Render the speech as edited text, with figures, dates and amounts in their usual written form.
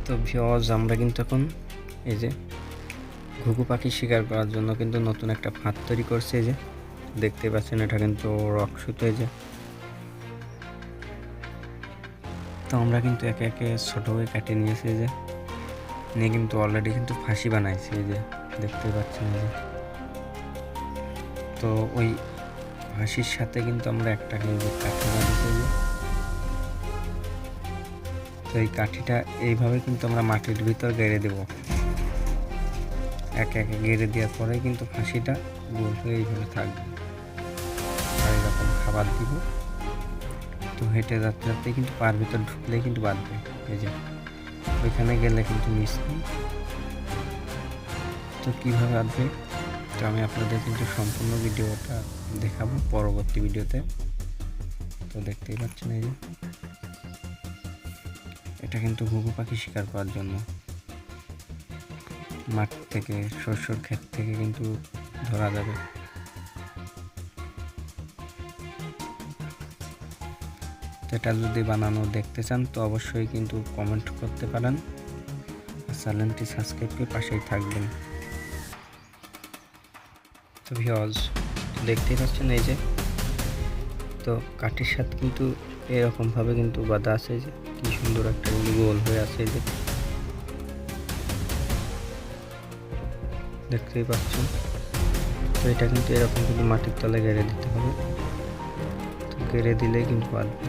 তো ভিউয়ার্স, আমরা কিন্তু এখন এই যে ঘুঘু পাখি শিকার করার জন্য কিন্তু নতুন একটা ফাঁদ তৈরি করছে। এই যে দেখতে পাচ্ছেন, এটা কিন্তু রক সুতো। এই যে তো আমরা কিন্তু একে একে ছোট হয়ে কাটিয়ে নিয়েছি। এই যে নিয়ে কিন্তু অলরেডি কিন্তু ফাঁসি বানাইছি। এই যে দেখতে পাচ্ছেন। এই যে তো ওই ফাঁসির সাথে কিন্তু আমরা একটা কাঠি বাঁধতে। তো এই কাঠিটা এইভাবে কিন্তু আমরা মাটির ভিতর গেড়ে দেব। একে একে গেড়ে দেওয়ার পরে কিন্তু ফাঁসিটা গোল হয়ে এইভাবে থাকবে। আর এরকম খাবার দিব। তো হেঁটে যাতে যাতে কিন্তু পার ভিতর ঢুকলেই কিন্তু বাঁধবে। এই যে ওইখানে গেলে কিন্তু মিস নেই। তো কীভাবে বাঁধবে তো আমি আপনাদের কিন্তু সম্পূর্ণ ভিডিওটা দেখাবো পরবর্তী ভিডিওতে। তো দেখতেই পাচ্ছেন, এই যে এটা কিন্তু ঘুঘু পাখি শিকার করার জন্য মাঠ থেকে, শস্যর ক্ষেত থেকে কিন্তু ধরা যাবে। এটা যদি বানানো দেখতে চান তো অবশ্যই কিন্তু কমেন্ট করতে পারেন, আর চ্যানেলটি সাবস্ক্রাইব করে পাশেই থাকবেন। তো ভিউয়ার্স, দেখতেই পাচ্ছেন এই যে তো কাঠির সাথে কিন্তু এরকমভাবে কিন্তু বাঁধা আছে। যে কি সুন্দর একটা গোল হয়ে আছে। এই যে দেখতেই পাচ্ছেন। তো এটা কিন্তু এরকম কিন্তু মাটির তলায় গেড়ে দিতে হবে। তো গেড়ে দিলেই কিন্তু বাঁধবে।